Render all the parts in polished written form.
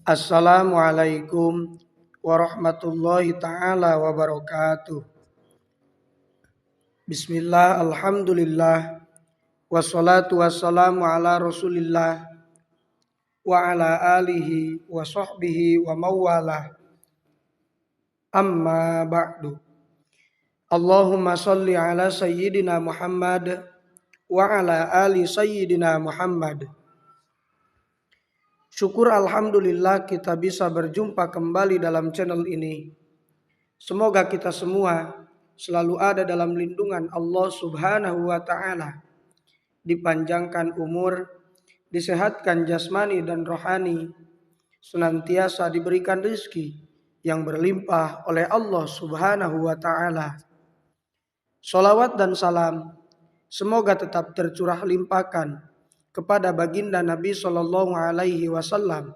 Assalamualaikum warahmatullahi ta'ala wabarakatuh. Bismillah, alhamdulillah, wassalatu wassalamu ala rasulillah wa ala alihi wa sahbihi wa mawalah. Amma ba'du. Allahumma salli ala sayyidina Muhammad wa ala ali sayyidina Muhammad. Syukur alhamdulillah kita bisa berjumpa kembali dalam channel ini. Semoga kita semua selalu ada dalam lindungan Allah Subhanahu wa ta'ala. Dipanjangkan umur, disehatkan jasmani dan rohani, senantiasa diberikan rezeki yang berlimpah oleh Allah Subhanahu wa ta'ala. Salawat dan salam semoga tetap tercurah limpahkan kepada baginda Nabi Shallallahu Alaihi Wasallam,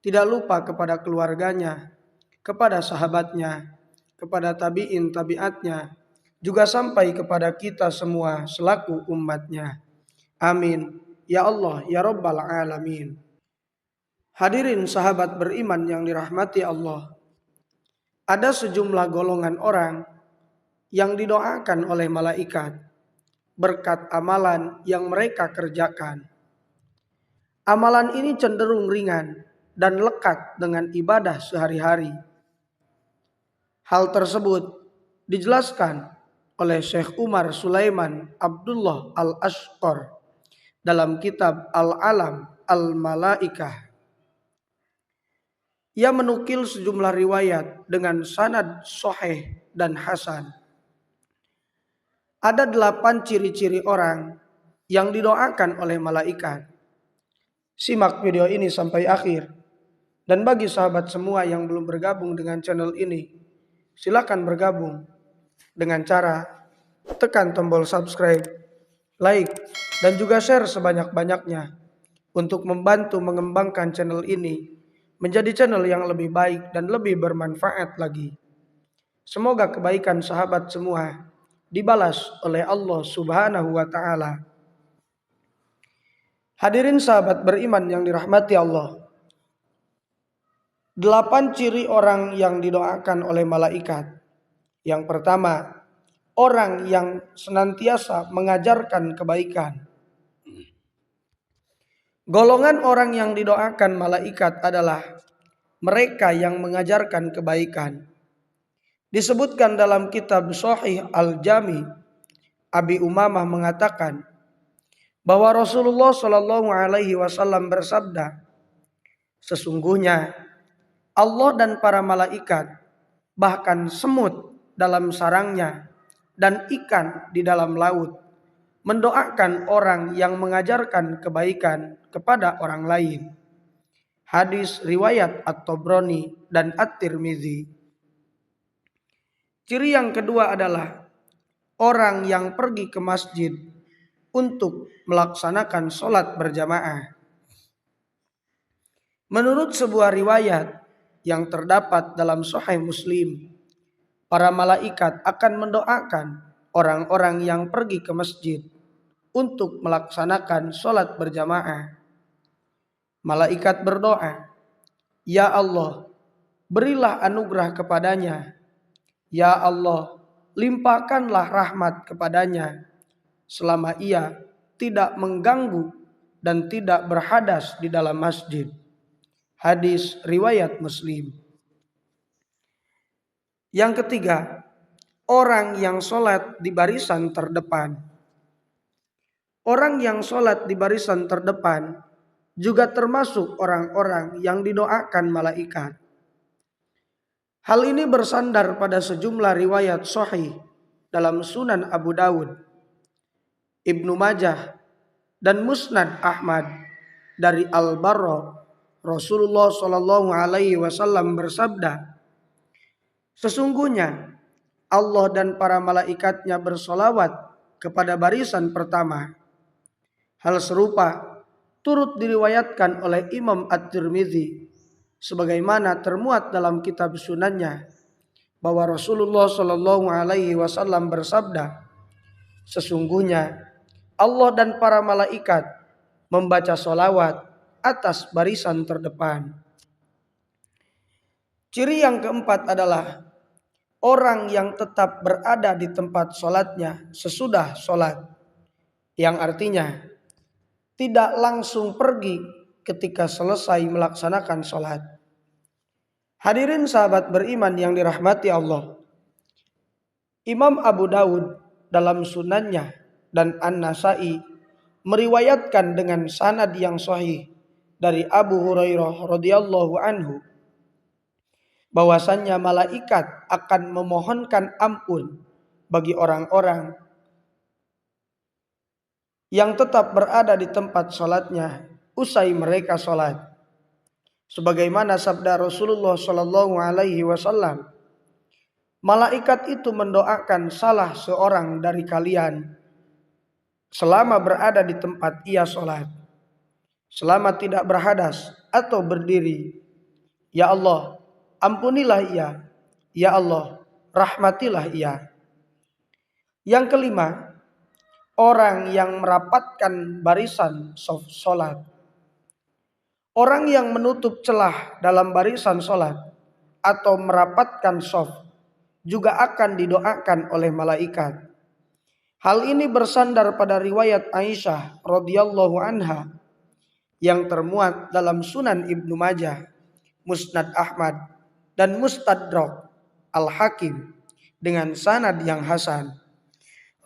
tidak lupa kepada keluarganya, kepada sahabatnya, kepada tabi'in tabi'atnya, juga sampai kepada kita semua selaku umatnya. Amin. Ya Allah, ya Rabbal Alamin. Hadirin sahabat beriman yang dirahmati Allah, ada sejumlah golongan orang yang didoakan oleh malaikat berkat amalan yang mereka kerjakan. Amalan ini cenderung ringan dan lekat dengan ibadah sehari-hari. Hal tersebut dijelaskan oleh Syekh Umar Sulaiman Abdullah Al-Ashqar dalam kitab Al-Alam Al-Malaikah. Ia menukil sejumlah riwayat dengan sanad sahih dan hasan. Ada 8 ciri-ciri orang yang didoakan oleh malaikat. Simak video ini sampai akhir. Dan bagi sahabat semua yang belum bergabung dengan channel ini, silakan bergabung dengan cara tekan tombol subscribe, like, dan juga share sebanyak-banyaknya untuk membantu mengembangkan channel ini menjadi channel yang lebih baik dan lebih bermanfaat lagi. Semoga kebaikan sahabat semua dibalas oleh Allah Subhanahu wa ta'ala. Hadirin sahabat beriman yang dirahmati Allah, 8 ciri orang yang didoakan oleh malaikat. Yang pertama, orang yang senantiasa mengajarkan kebaikan. Golongan orang yang didoakan malaikat adalah mereka yang mengajarkan kebaikan. Disebutkan dalam kitab Sahih Al-Jami, Abi Umamah mengatakan bahwa Rasulullah Shallallahu Alaihi Wasallam bersabda, sesungguhnya Allah dan para malaikat, bahkan semut dalam sarangnya dan ikan di dalam laut, mendoakan orang yang mengajarkan kebaikan kepada orang lain. Hadis riwayat At-Tabrani dan At-Tirmizi. Ciri yang kedua adalah orang yang pergi ke masjid untuk melaksanakan sholat berjamaah. Menurut sebuah riwayat yang terdapat dalam Sahih Muslim, para malaikat akan mendoakan orang-orang yang pergi ke masjid untuk melaksanakan sholat berjamaah. Malaikat berdoa, "Ya Allah, berilah anugerah kepadanya. Ya Allah, limpahkanlah rahmat kepadanya selama ia tidak mengganggu dan tidak berhadas di dalam masjid." Hadis riwayat Muslim. Yang ketiga, orang yang sholat di barisan terdepan. Orang yang sholat di barisan terdepan juga termasuk orang-orang yang didoakan malaikat. Hal ini bersandar pada sejumlah riwayat sahih dalam Sunan Abu Dawud, Ibnu Majah, dan Musnad Ahmad dari Al-Barra. Rasulullah Shallallahu Alaihi Wasallam bersabda, sesungguhnya Allah dan para malaikatnya bersolawat kepada barisan pertama. Hal serupa turut diriwayatkan oleh Imam At-Tirmizi, sebagaimana termuat dalam kitab sunannya, bahwa Rasulullah Shallallahu Alaihi Wasallam bersabda, sesungguhnya Allah dan para malaikat membaca sholawat atas barisan terdepan. Ciri yang keempat adalah orang yang tetap berada di tempat sholatnya sesudah sholat, yang artinya tidak langsung pergi ketika selesai melaksanakan sholat. Hadirin sahabat beriman yang dirahmati Allah, Imam Abu Dawud dalam sunannya dan An-Nasai meriwayatkan dengan sanad yang sahih dari Abu Hurairah radhiyallahu anhu bahwasannya malaikat akan memohonkan ampun bagi orang-orang yang tetap berada di tempat sholatnya usai mereka sholat. Sebagaimana sabda Rasulullah Shallallahu Alaihi Wasallam, malaikat itu mendoakan salah seorang dari kalian selama berada di tempat ia sholat, selama tidak berhadas atau berdiri. Ya Allah, ampunilah ia. Ya Allah, rahmatilah ia. Yang kelima, orang yang merapatkan barisan sholat. Orang yang menutup celah dalam barisan sholat atau merapatkan shaf juga akan didoakan oleh malaikat. Hal ini bersandar pada riwayat Aisyah radhiyallahu anha yang termuat dalam Sunan Ibnu Majah, Musnad Ahmad, dan Mustadrak Al-Hakim dengan sanad yang hasan.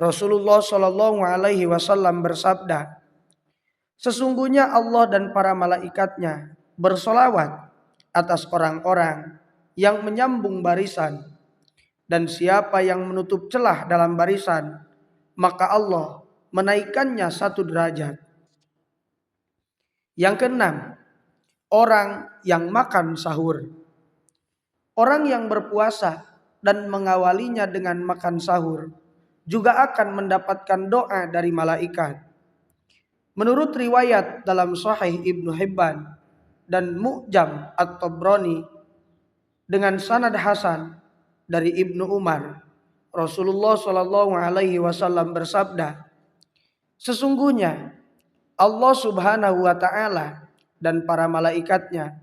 Rasulullah Shallallahu Alaihi Wasallam bersabda, sesungguhnya Allah dan para malaikatnya bersolawat atas orang-orang yang menyambung barisan, dan siapa yang menutup celah dalam barisan, maka Allah menaikkannya 1 derajat. Yang keenam, orang yang makan sahur. Orang yang berpuasa dan mengawalinya dengan makan sahur juga akan mendapatkan doa dari malaikat. Menurut riwayat dalam Sahih Ibnu Hibban dan Mu'jam At-Tabrani dengan sanad hasan dari Ibnu Umar, Rasulullah Shallallahu Alaihi Wasallam bersabda, sesungguhnya Allah Subhanahu Wa Taala dan para malaikatnya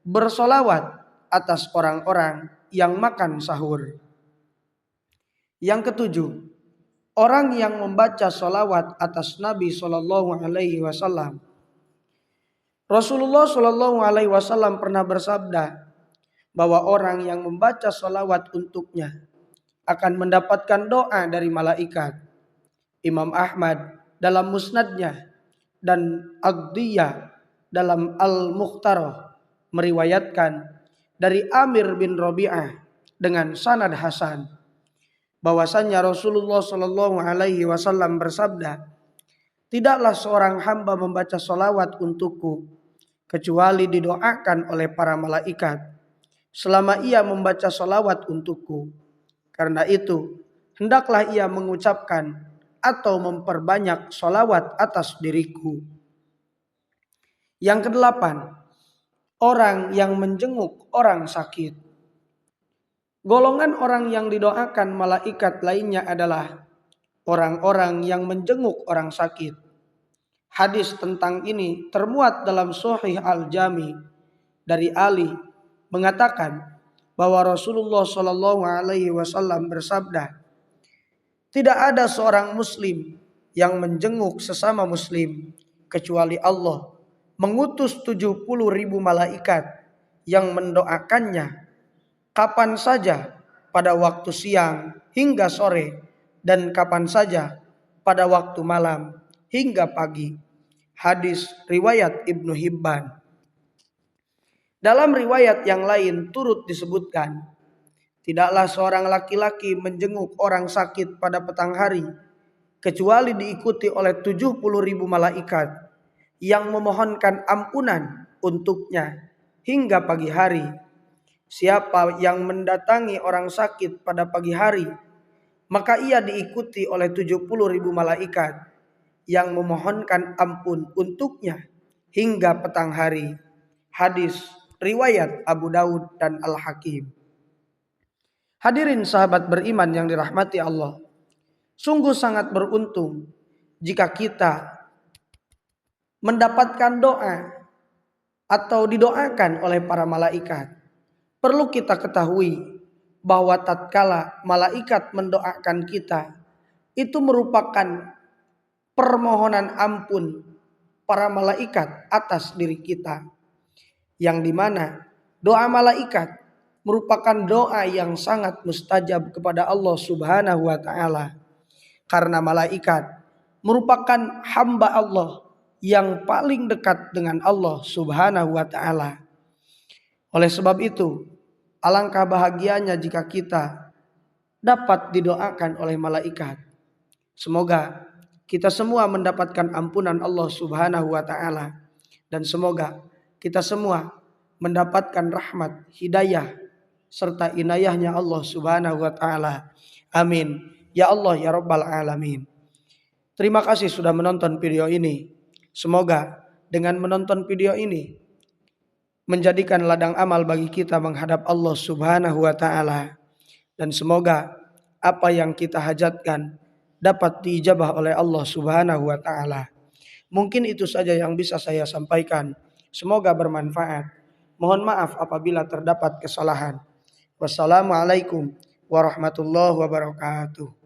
bersolawat atas orang-orang yang makan sahur. Yang ketujuh, orang yang membaca sholawat atas Nabi Shallallahu Alaihi Wasallam. Rasulullah Shallallahu Alaihi Wasallam pernah bersabda bahwa orang yang membaca sholawat untuknya akan mendapatkan doa dari malaikat. Imam Ahmad dalam Musnadnya dan Aghdiyah dalam Al-Mukhtarah meriwayatkan dari Amir bin Rabi'ah dengan sanad hasan bahwasannya Rasulullah Shallallahu Alaihi Wasallam bersabda, tidaklah seorang hamba membaca sholawat untukku kecuali didoakan oleh para malaikat selama ia membaca sholawat untukku. Karena itu hendaklah ia mengucapkan atau memperbanyak sholawat atas diriku. Yang kedelapan, orang yang menjenguk orang sakit. Golongan orang yang didoakan malaikat lainnya adalah orang-orang yang menjenguk orang sakit. Hadis tentang ini termuat dalam Sahih Al-Jami dari Ali mengatakan bahwa Rasulullah Shallallahu Alaihi Wasallam bersabda, tidak ada seorang muslim yang menjenguk sesama muslim kecuali Allah mengutus 70.000 malaikat yang mendoakannya kapan saja pada waktu siang hingga sore dan kapan saja pada waktu malam hingga pagi. Hadis riwayat Ibnu Hibban. Dalam riwayat yang lain turut disebutkan, tidaklah seorang laki-laki menjenguk orang sakit pada petang hari kecuali diikuti oleh 70.000 malaikat yang memohonkan ampunan untuknya hingga pagi hari. Siapa yang mendatangi orang sakit pada pagi hari, maka ia diikuti oleh 70.000 malaikat yang memohonkan ampun untuknya hingga petang hari. Hadis riwayat Abu Dawud dan Al-Hakim. Hadirin sahabat beriman yang dirahmati Allah, sungguh sangat beruntung jika kita mendapatkan doa atau didoakan oleh para malaikat. Perlu kita ketahui bahwa tatkala malaikat mendoakan kita, itu merupakan permohonan ampun para malaikat atas diri kita. Yang dimana doa malaikat merupakan doa yang sangat mustajab kepada Allah Subhanahu wa Ta'ala. Karena malaikat merupakan hamba Allah yang paling dekat dengan Allah Subhanahu wa Ta'ala. Oleh sebab itu, alangkah bahagianya jika kita dapat didoakan oleh malaikat. Semoga kita semua mendapatkan ampunan Allah Subhanahu wa Ta'ala, dan semoga kita semua mendapatkan rahmat, hidayah, serta inayahnya Allah Subhanahu wa Ta'ala. Amin. Ya Allah ya Rabbal Alamin. Terima kasih sudah menonton video ini. Semoga dengan menonton video ini menjadikan ladang amal bagi kita menghadap Allah Subhanahu wa Ta'ala. Dan semoga apa yang kita hajatkan dapat diijabah oleh Allah Subhanahu wa Ta'ala. Mungkin itu saja yang bisa saya sampaikan. Semoga bermanfaat. Mohon maaf apabila terdapat kesalahan. Wassalamualaikum warahmatullahi wabarakatuh.